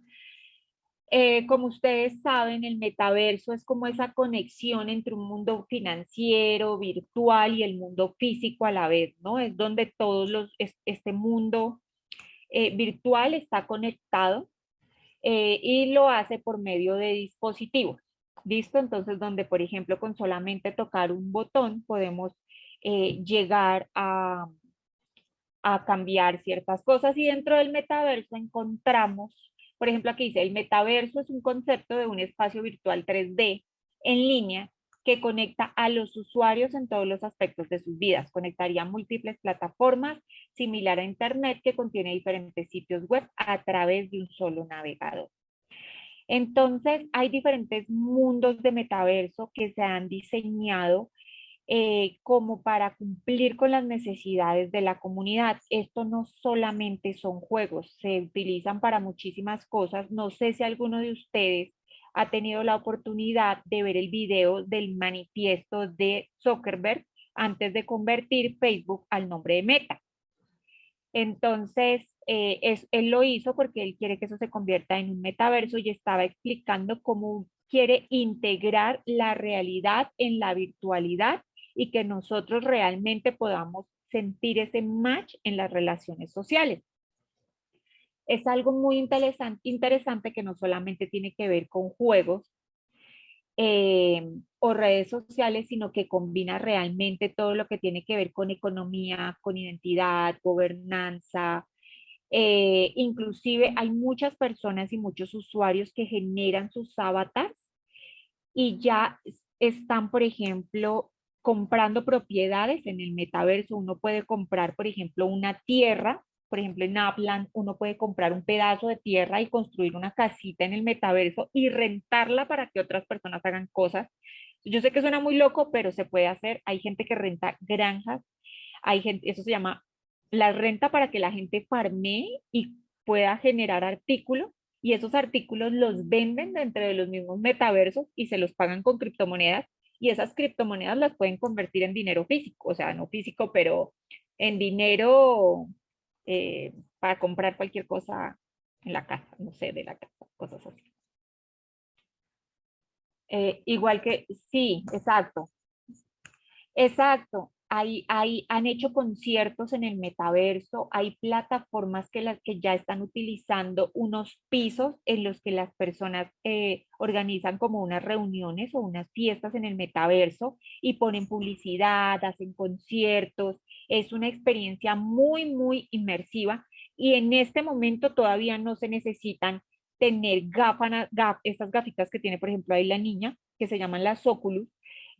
Como ustedes saben, el metaverso es como esa conexión entre un mundo financiero, virtual y el mundo físico a la vez, ¿no? Es donde este mundo virtual está conectado y lo hace por medio de dispositivos. ¿Listo? Entonces, donde, por ejemplo, con solamente tocar un botón podemos llegar a cambiar ciertas cosas y dentro del metaverso encontramos, por ejemplo, aquí dice, el metaverso es un concepto de un espacio virtual 3D en línea que conecta a los usuarios en todos los aspectos de sus vidas. Conectaría múltiples plataformas, similar a Internet, que contiene diferentes sitios web a través de un solo navegador. Entonces, hay diferentes mundos de metaverso que se han diseñado como para cumplir con las necesidades de la comunidad. Esto no solamente son juegos, se utilizan para muchísimas cosas. No sé si alguno de ustedes ha tenido la oportunidad de ver el video del manifiesto de Zuckerberg antes de convertir Facebook al nombre de Meta. Entonces, él lo hizo porque él quiere que eso se convierta en un metaverso y estaba explicando cómo quiere integrar la realidad en la virtualidad y que nosotros realmente podamos sentir ese match en las relaciones sociales. Es algo muy interesante que no solamente tiene que ver con juegos, o redes sociales, sino que combina realmente todo lo que tiene que ver con economía, con identidad, gobernanza. Inclusive hay muchas personas y muchos usuarios que generan sus avatars y ya están, por ejemplo, comprando propiedades en el metaverso. Uno puede comprar, por ejemplo, una tierra, por ejemplo, en Upland, uno puede comprar un pedazo de tierra y construir una casita en el metaverso y rentarla para que otras personas hagan cosas. Yo sé que suena muy loco, pero se puede hacer. Hay gente que renta granjas, hay gente, eso se llama la renta para que la gente farmee y pueda generar artículos y esos artículos los venden dentro de los mismos metaversos y se los pagan con criptomonedas y esas criptomonedas las pueden convertir en dinero físico, o sea, no físico, pero en dinero para comprar cualquier cosa en la casa, no sé, de la casa, cosas así. Igual que, sí, exacto. Exacto. Han hecho conciertos en el metaverso, hay plataformas las que ya están utilizando unos pisos en los que las personas organizan como unas reuniones o unas fiestas en el metaverso y ponen publicidad, hacen conciertos. Es una experiencia muy, muy inmersiva y en este momento todavía no se necesitan tener estas gafitas que tiene, por ejemplo, ahí la niña, que se llaman las Oculus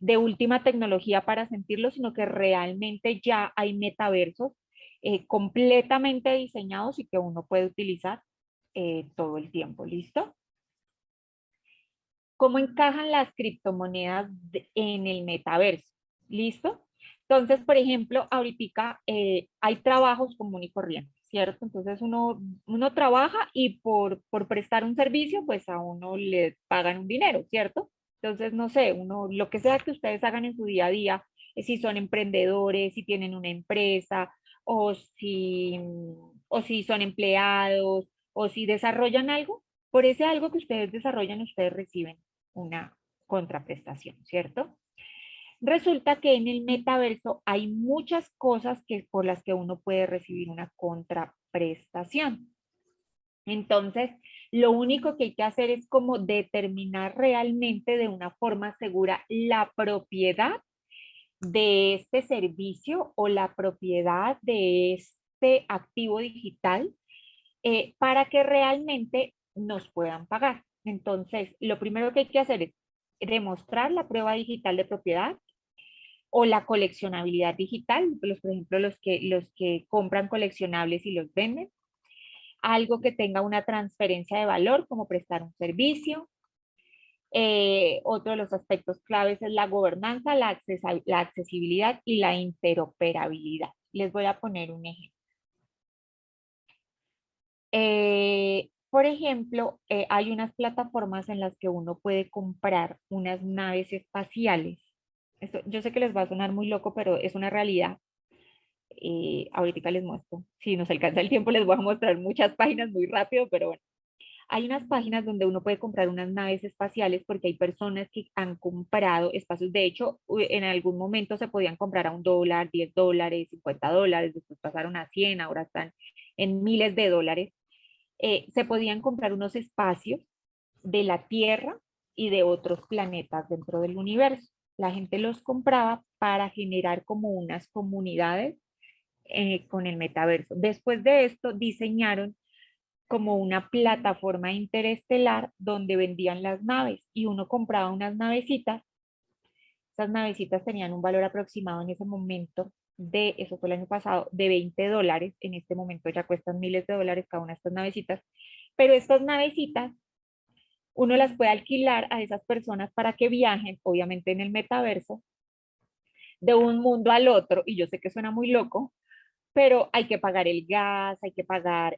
de última tecnología para sentirlo, sino que realmente ya hay metaversos completamente diseñados y que uno puede utilizar todo el tiempo. ¿Listo? ¿Cómo encajan las criptomonedas en el metaverso? ¿Listo? Entonces, por ejemplo, ahorita hay trabajos común y corriente, ¿cierto? Entonces uno trabaja y por prestar un servicio, pues a uno le pagan un dinero, ¿cierto? Entonces, no sé, lo que sea que ustedes hagan en su día a día, si son emprendedores, si tienen una empresa, o o si son empleados, o si desarrollan algo, por ese algo que ustedes desarrollan, ustedes reciben una contraprestación, ¿cierto? Resulta que en el metaverso hay muchas cosas por las que uno puede recibir una contraprestación. Entonces, lo único que hay que hacer es como determinar realmente de una forma segura la propiedad de este servicio o la propiedad de este activo digital para que realmente nos puedan pagar. Entonces, lo primero que hay que hacer es demostrar la prueba digital de propiedad o la coleccionabilidad digital, por ejemplo, los que compran coleccionables y los venden, algo que tenga una transferencia de valor, como prestar un servicio. Otro de los aspectos claves es la gobernanza, la accesibilidad y la interoperabilidad. Les voy a poner un ejemplo. Por ejemplo, hay unas plataformas en las que uno puede comprar unas naves espaciales. Yo sé que les va a sonar muy loco, pero es una realidad. Ahorita les muestro. Si nos alcanza el tiempo, les voy a mostrar muchas páginas muy rápido, pero bueno. Hay unas páginas donde uno puede comprar unas naves espaciales porque hay personas que han comprado espacios. De hecho, en algún momento se podían comprar a $1, $10, $50, después pasaron a 100, ahora están en miles de dólares. Se podían comprar unos espacios de la Tierra y de otros planetas dentro del universo. La gente los compraba para generar como unas comunidades con el metaverso. Después de esto, diseñaron como una plataforma interestelar donde vendían las naves y uno compraba unas navecitas. Esas navecitas tenían un valor aproximado en ese momento de, eso fue el año pasado, de $20. En este momento ya cuestan miles de dólares cada una de estas navecitas. Pero estas navecitas uno las puede alquilar a esas personas para que viajen, obviamente en el metaverso, de un mundo al otro. Y yo sé que suena muy loco, pero hay que pagar el gas, hay que pagar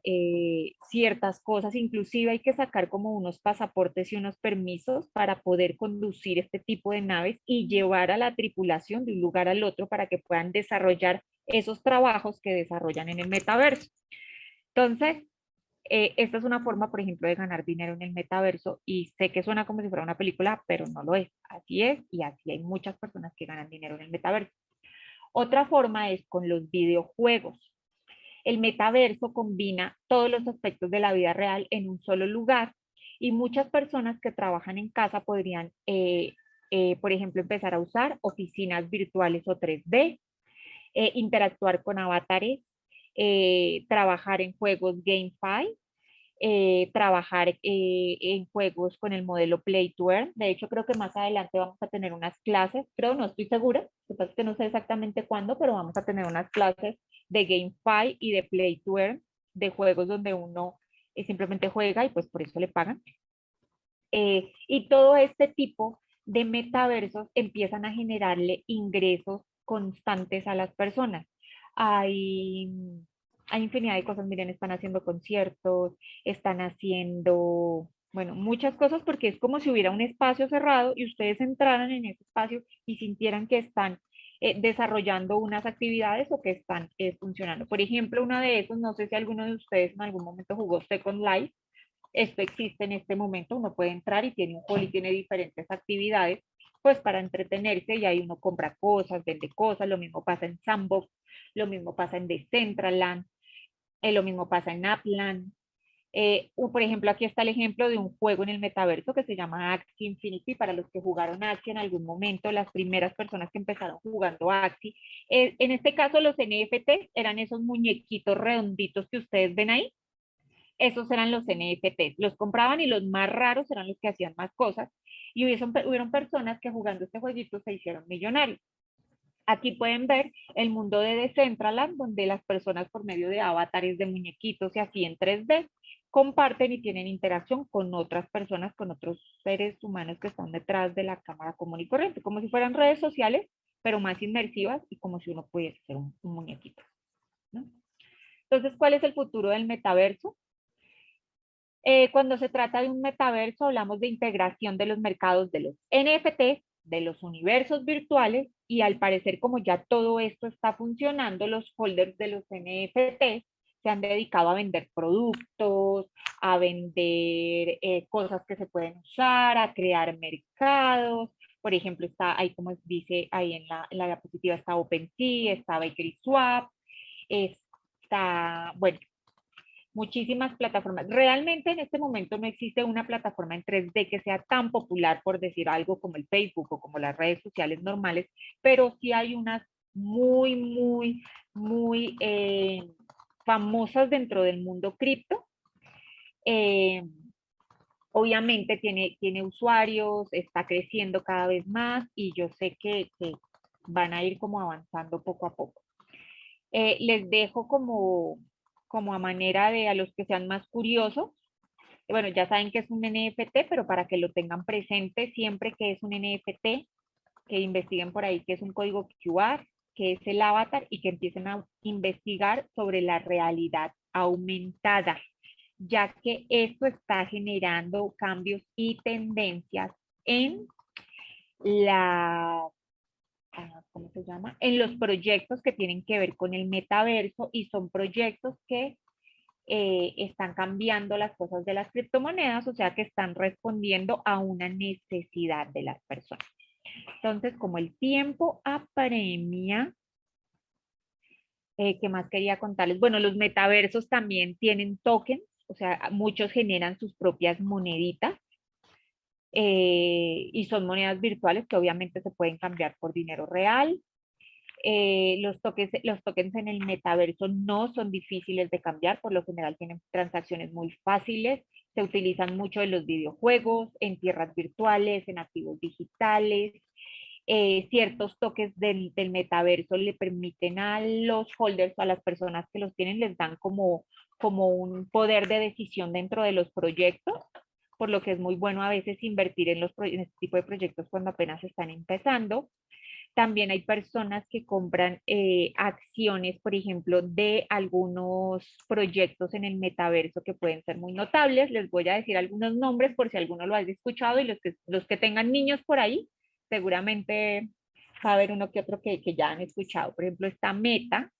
ciertas cosas, inclusive hay que sacar como unos pasaportes y unos permisos para poder conducir este tipo de naves y llevar a la tripulación de un lugar al otro para que puedan desarrollar esos trabajos que desarrollan en el metaverso. Entonces, esta es una forma, por ejemplo, de ganar dinero en el metaverso y sé que suena como si fuera una película, pero no lo es. Así es y así hay muchas personas que ganan dinero en el metaverso. Otra forma es con los videojuegos. El metaverso combina todos los aspectos de la vida real en un solo lugar y muchas personas que trabajan en casa podrían, por ejemplo, empezar a usar oficinas virtuales o 3D, interactuar con avatares, trabajar en juegos GameFi, trabajar en juegos con el modelo Play to Earn. De hecho, creo que más adelante vamos a tener unas clases, pero no estoy segura, que no sé exactamente cuándo, pero vamos a tener unas clases de GameFi y de Play to Earn, de juegos donde uno simplemente juega y pues por eso le pagan. Y todo este tipo de metaversos empiezan a generarle ingresos constantes a las personas. Hay, hay infinidad de cosas, miren, están haciendo conciertos, están haciendo, bueno, muchas cosas porque es como si hubiera un espacio cerrado y ustedes entraran en ese espacio y sintieran que están desarrollando unas actividades o que están funcionando. Por ejemplo, una de esas, no sé si alguno de ustedes en algún momento jugó Second Life. Esto existe en este momento, uno puede entrar y tiene un hall y tiene diferentes actividades, pues para entretenerse y ahí uno compra cosas, vende cosas, lo mismo pasa en Sandbox, lo mismo pasa en Decentraland, lo mismo pasa en Upland. Por ejemplo, aquí está el ejemplo de un juego en el metaverso que se llama Axie Infinity. Para los que jugaron Axie en algún momento, las primeras personas que empezaron jugando Axie, en este caso los NFT eran esos muñequitos redonditos que ustedes ven ahí, esos eran los NFTs. Los compraban y los más raros eran los que hacían más cosas. Y hubieron personas que jugando este jueguito se hicieron millonarios. Aquí pueden ver el mundo de Decentraland, donde las personas por medio de avatares de muñequitos y así en 3D comparten y tienen interacción con otras personas, con otros seres humanos que están detrás de la cámara común y corriente, como si fueran redes sociales, pero más inmersivas y como si uno pudiese ser un muñequito, ¿no? Entonces, ¿cuál es el futuro del metaverso? Cuando se trata de un metaverso, hablamos de integración de los mercados de los NFT, de los universos virtuales, y al parecer, como ya todo esto está funcionando, los holders de los NFT se han dedicado a vender productos, a vender cosas que se pueden usar, a crear mercados. Por ejemplo, está ahí, como dice ahí en la diapositiva, está OpenSea, está Bakery Swap, está, bueno, muchísimas plataformas. Realmente en este momento no existe una plataforma en 3D que sea tan popular, por decir algo, como el Facebook o como las redes sociales normales, pero sí hay unas muy famosas dentro del mundo cripto. Eh, Obviamente tiene usuarios, está creciendo cada vez más y yo sé que van a ir como avanzando poco a poco. Les dejo como a manera de a los que sean más curiosos. Bueno, ya saben que es un NFT, pero para que lo tengan presente siempre que es un NFT, que investiguen por ahí que es un código QR, que es el avatar y que empiecen a investigar sobre la realidad aumentada, ya que esto está generando cambios y tendencias en la ¿cómo se llama? En los proyectos que tienen que ver con el metaverso y son proyectos que están cambiando las cosas de las criptomonedas, o sea que están respondiendo a una necesidad de las personas. Entonces, como el tiempo apremia, ¿qué más quería contarles? Bueno, los metaversos también tienen tokens, o sea, muchos generan sus propias moneditas y son monedas virtuales que obviamente se pueden cambiar por dinero real. Los tokens en el metaverso no son difíciles de cambiar, por lo general tienen transacciones muy fáciles, se utilizan mucho en los videojuegos, en tierras virtuales, en activos digitales. Ciertos toques del metaverso le permiten a los holders, a las personas que los tienen, les dan como un poder de decisión dentro de los proyectos, por lo que es muy bueno a veces invertir en este tipo de proyectos cuando apenas están empezando. También hay personas que compran acciones, por ejemplo, de algunos proyectos en el metaverso que pueden ser muy notables. Les voy a decir algunos nombres por si alguno lo has escuchado y los que tengan niños por ahí, seguramente va a haber uno que otro que ya han escuchado. Por ejemplo, está Meta,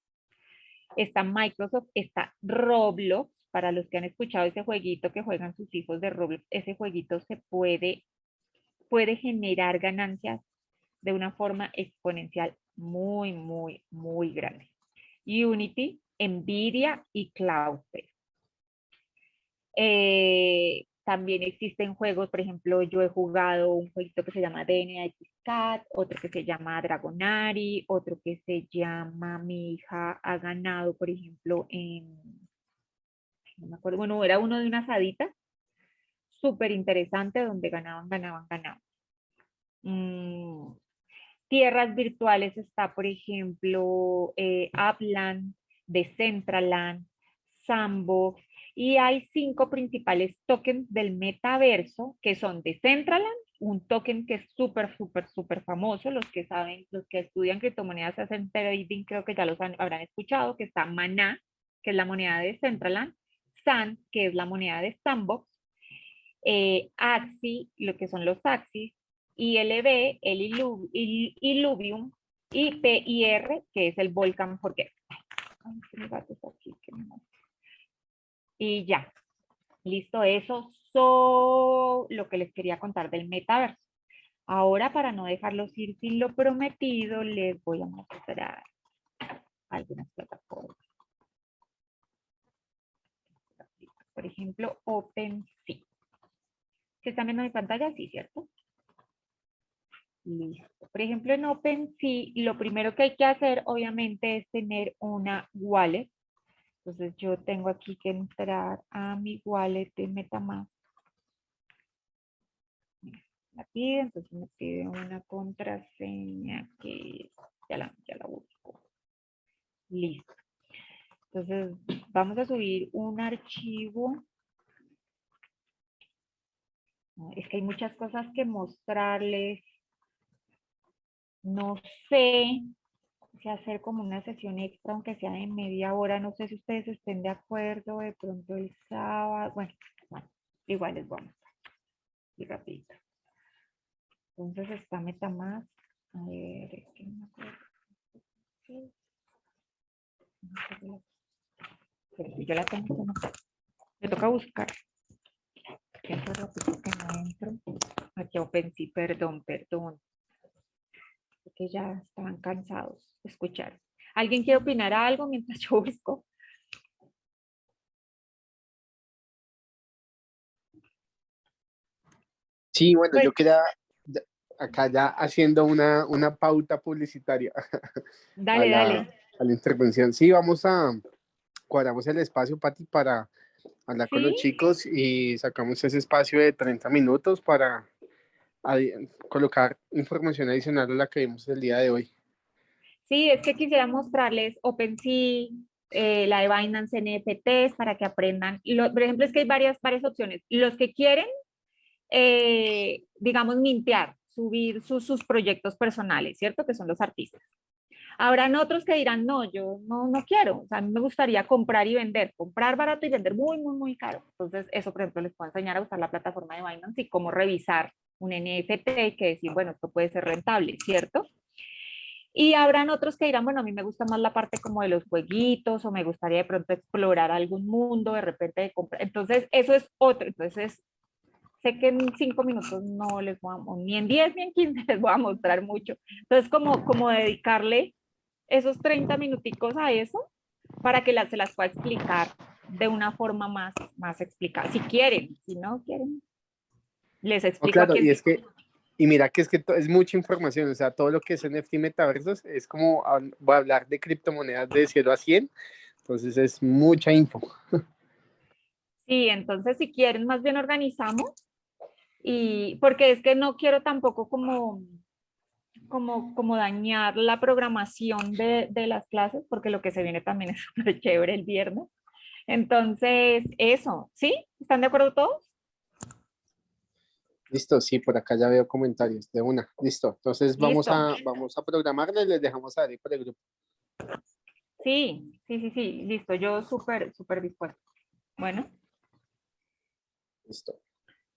está Microsoft, está Roblox. Para los que han escuchado ese jueguito que juegan sus hijos de Roblox, ese jueguito puede generar ganancias de una forma exponencial muy, muy, muy grande. Unity, Nvidia y Cloudflare. También existen juegos, por ejemplo, yo he jugado un jueguito que se llama DNA Cat, otro que se llama Dragonari, otro que se llama, mi hija ha ganado, por ejemplo, no me acuerdo, bueno, era uno de unas haditas, súper interesante, donde ganaban. Mm, Tierras virtuales está, por ejemplo, Upland, Decentraland, Sandbox, y hay 5 principales tokens del metaverso que son Decentraland, un token que es súper famoso. Los que saben, los que estudian criptomonedas, hacen trading, creo que ya habrán escuchado, que está Maná, que es la moneda de Decentraland, Sand, que es la moneda de Sandbox, Axi, lo que son los Axis, ILB, el Illuvium, y PIR, que es el Volcan Forget. Y ya, listo, eso es lo que les quería contar del metaverso. Ahora, para no dejarlos ir sin lo prometido, les voy a mostrar algunas plataformas. Por ejemplo, OpenSea. ¿Se están viendo mi pantalla? Sí, ¿cierto? Listo. Por ejemplo, en OpenSea, lo primero que hay que hacer, obviamente, es tener una wallet. Entonces, yo tengo aquí que entrar a mi wallet de MetaMask. La pide, entonces me pide una contraseña que ya la busco. Listo. Entonces, vamos a subir un archivo. Es que hay muchas cosas que mostrarles. No sé si hacer como una sesión extra, aunque sea de media hora. No sé si ustedes estén de acuerdo, de pronto el sábado. Bueno, igual les vamos y rapidito. Entonces está MetaMask. A ver, es que no me acuerdo. Sí. Yo la tengo, no. Me toca buscar. Que hace ratito que no entro. Aquí OpenSea, perdón. Porque ya estaban cansados de escuchar. ¿Alguien quiere opinar algo mientras yo busco? Sí, bueno, Pues, yo quería acá ya haciendo una pauta publicitaria a dale. a la intervención. Sí, cuadramos el espacio, Pati, para hablar con los ¿Sí? chicos y sacamos ese espacio de 30 minutos para colocar información adicional a la que vimos el día de hoy. Sí, es que quisiera mostrarles OpenSea, la de Binance NFTs, para que aprendan. Por ejemplo, es que hay varias opciones. Los que quieren, digamos, mintear, subir sus proyectos personales, ¿cierto? Que son los artistas. Habrán otros que dirán, no, yo no quiero. O sea, a mí me gustaría comprar y vender, comprar barato y vender muy caro. Entonces, eso, por ejemplo, les puedo enseñar a usar la plataforma de Binance y cómo revisar un NFT y que decir, bueno, esto puede ser rentable, ¿cierto? Y habrán otros que dirán, bueno, a mí me gusta más la parte como de los jueguitos o me gustaría de pronto explorar algún mundo, de repente de comprar. Entonces, eso es otro. Entonces, sé que en 5 minutos no les voy a, ni en 10 ni en 15 les voy a mostrar mucho. Entonces, como dedicarle esos 30 minuticos a eso para que se las pueda explicar de una forma más explicada. Si quieren, si no quieren, les Oh, explico claro, aquí el y es tipo. que, y mira que es que es mucha información, o sea, todo lo que es NFT metaversos es como, voy a hablar de criptomonedas de 0 a 100, entonces es mucha info. Sí, entonces si quieren, más bien organizamos y porque es que no quiero tampoco como dañar la programación de las clases, porque lo que se viene también es súper chévere el viernes. Entonces, eso, ¿sí? ¿Están de acuerdo todos? Listo, sí, por acá ya veo comentarios de una. Listo. Entonces Listo. vamos a programarle, les dejamos ahí por el grupo. Sí, sí, sí, sí, listo. Yo súper dispuesto. Bueno, Listo.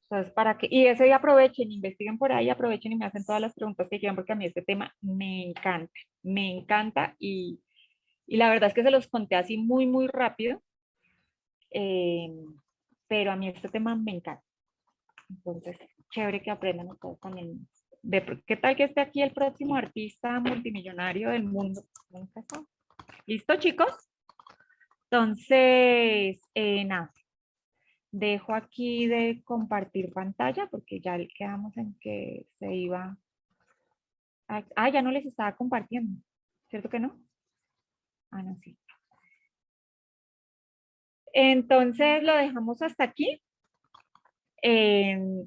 entonces para que, y ese día aprovechen, investiguen por ahí, aprovechen y me hacen todas las preguntas que quieran, porque a mí este tema me encanta y la verdad es que se los conté así muy rápido, eh, pero a mí este tema me encanta. Entonces, chévere que aprendan ustedes también. ¿Qué tal que esté aquí el próximo artista multimillonario del mundo? Nunca sabe. ¿Listo, chicos? Entonces, nada, dejo aquí de compartir pantalla porque ya quedamos en que se iba. Ya no les estaba compartiendo, ¿cierto que no? Ah, no, sí. Entonces lo dejamos hasta aquí.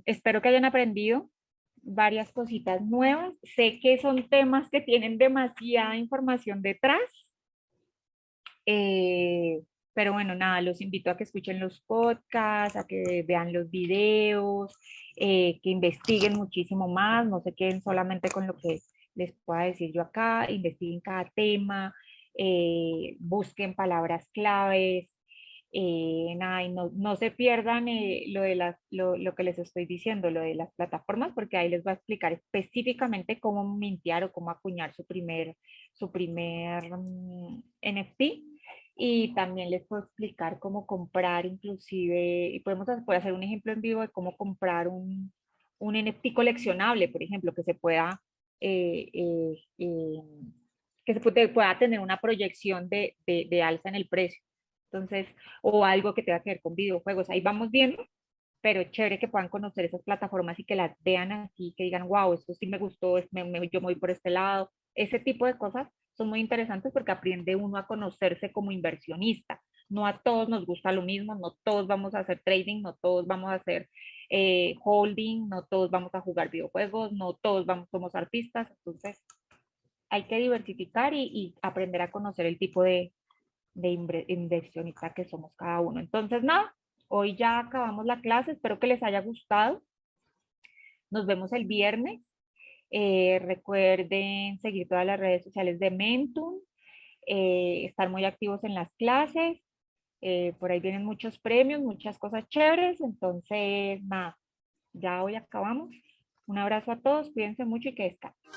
Espero que hayan aprendido varias cositas nuevas. Sé que son temas que tienen demasiada información detrás, eh, pero bueno, nada, los invito a que escuchen los podcasts, a que vean los videos, que investiguen muchísimo más, no se queden solamente con lo que les pueda decir yo acá, investiguen cada tema, busquen palabras claves, nada, y no se pierdan lo que les estoy diciendo, lo de las plataformas, porque ahí les va a explicar específicamente cómo mintear o cómo acuñar su primer NFT. Y también les puedo explicar cómo comprar inclusive, y puedo hacer un ejemplo en vivo de cómo comprar un NFT coleccionable, por ejemplo, eh, eh, eh, pueda tener una proyección de alza en el precio. Entonces, o algo que tenga que ver con videojuegos. Ahí vamos viendo, pero chévere que puedan conocer esas plataformas y que las vean así, que digan, wow, esto sí me gustó, yo me voy por este lado. Ese tipo de cosas son muy interesantes porque aprende uno a conocerse como inversionista. No a todos nos gusta lo mismo, no todos vamos a hacer trading, no todos vamos a hacer holding, no todos vamos a jugar videojuegos, no todos somos artistas. Entonces, hay que diversificar y aprender a conocer el tipo de inversionista que somos cada uno. Entonces, nada, hoy ya acabamos la clase, espero que les haya gustado. Nos vemos el viernes. Recuerden seguir todas las redes sociales de Mentum, estar muy activos en las clases. Por ahí vienen muchos premios, muchas cosas chéveres. Entonces, nada, ya hoy acabamos. Un abrazo a todos, cuídense mucho y que descansen.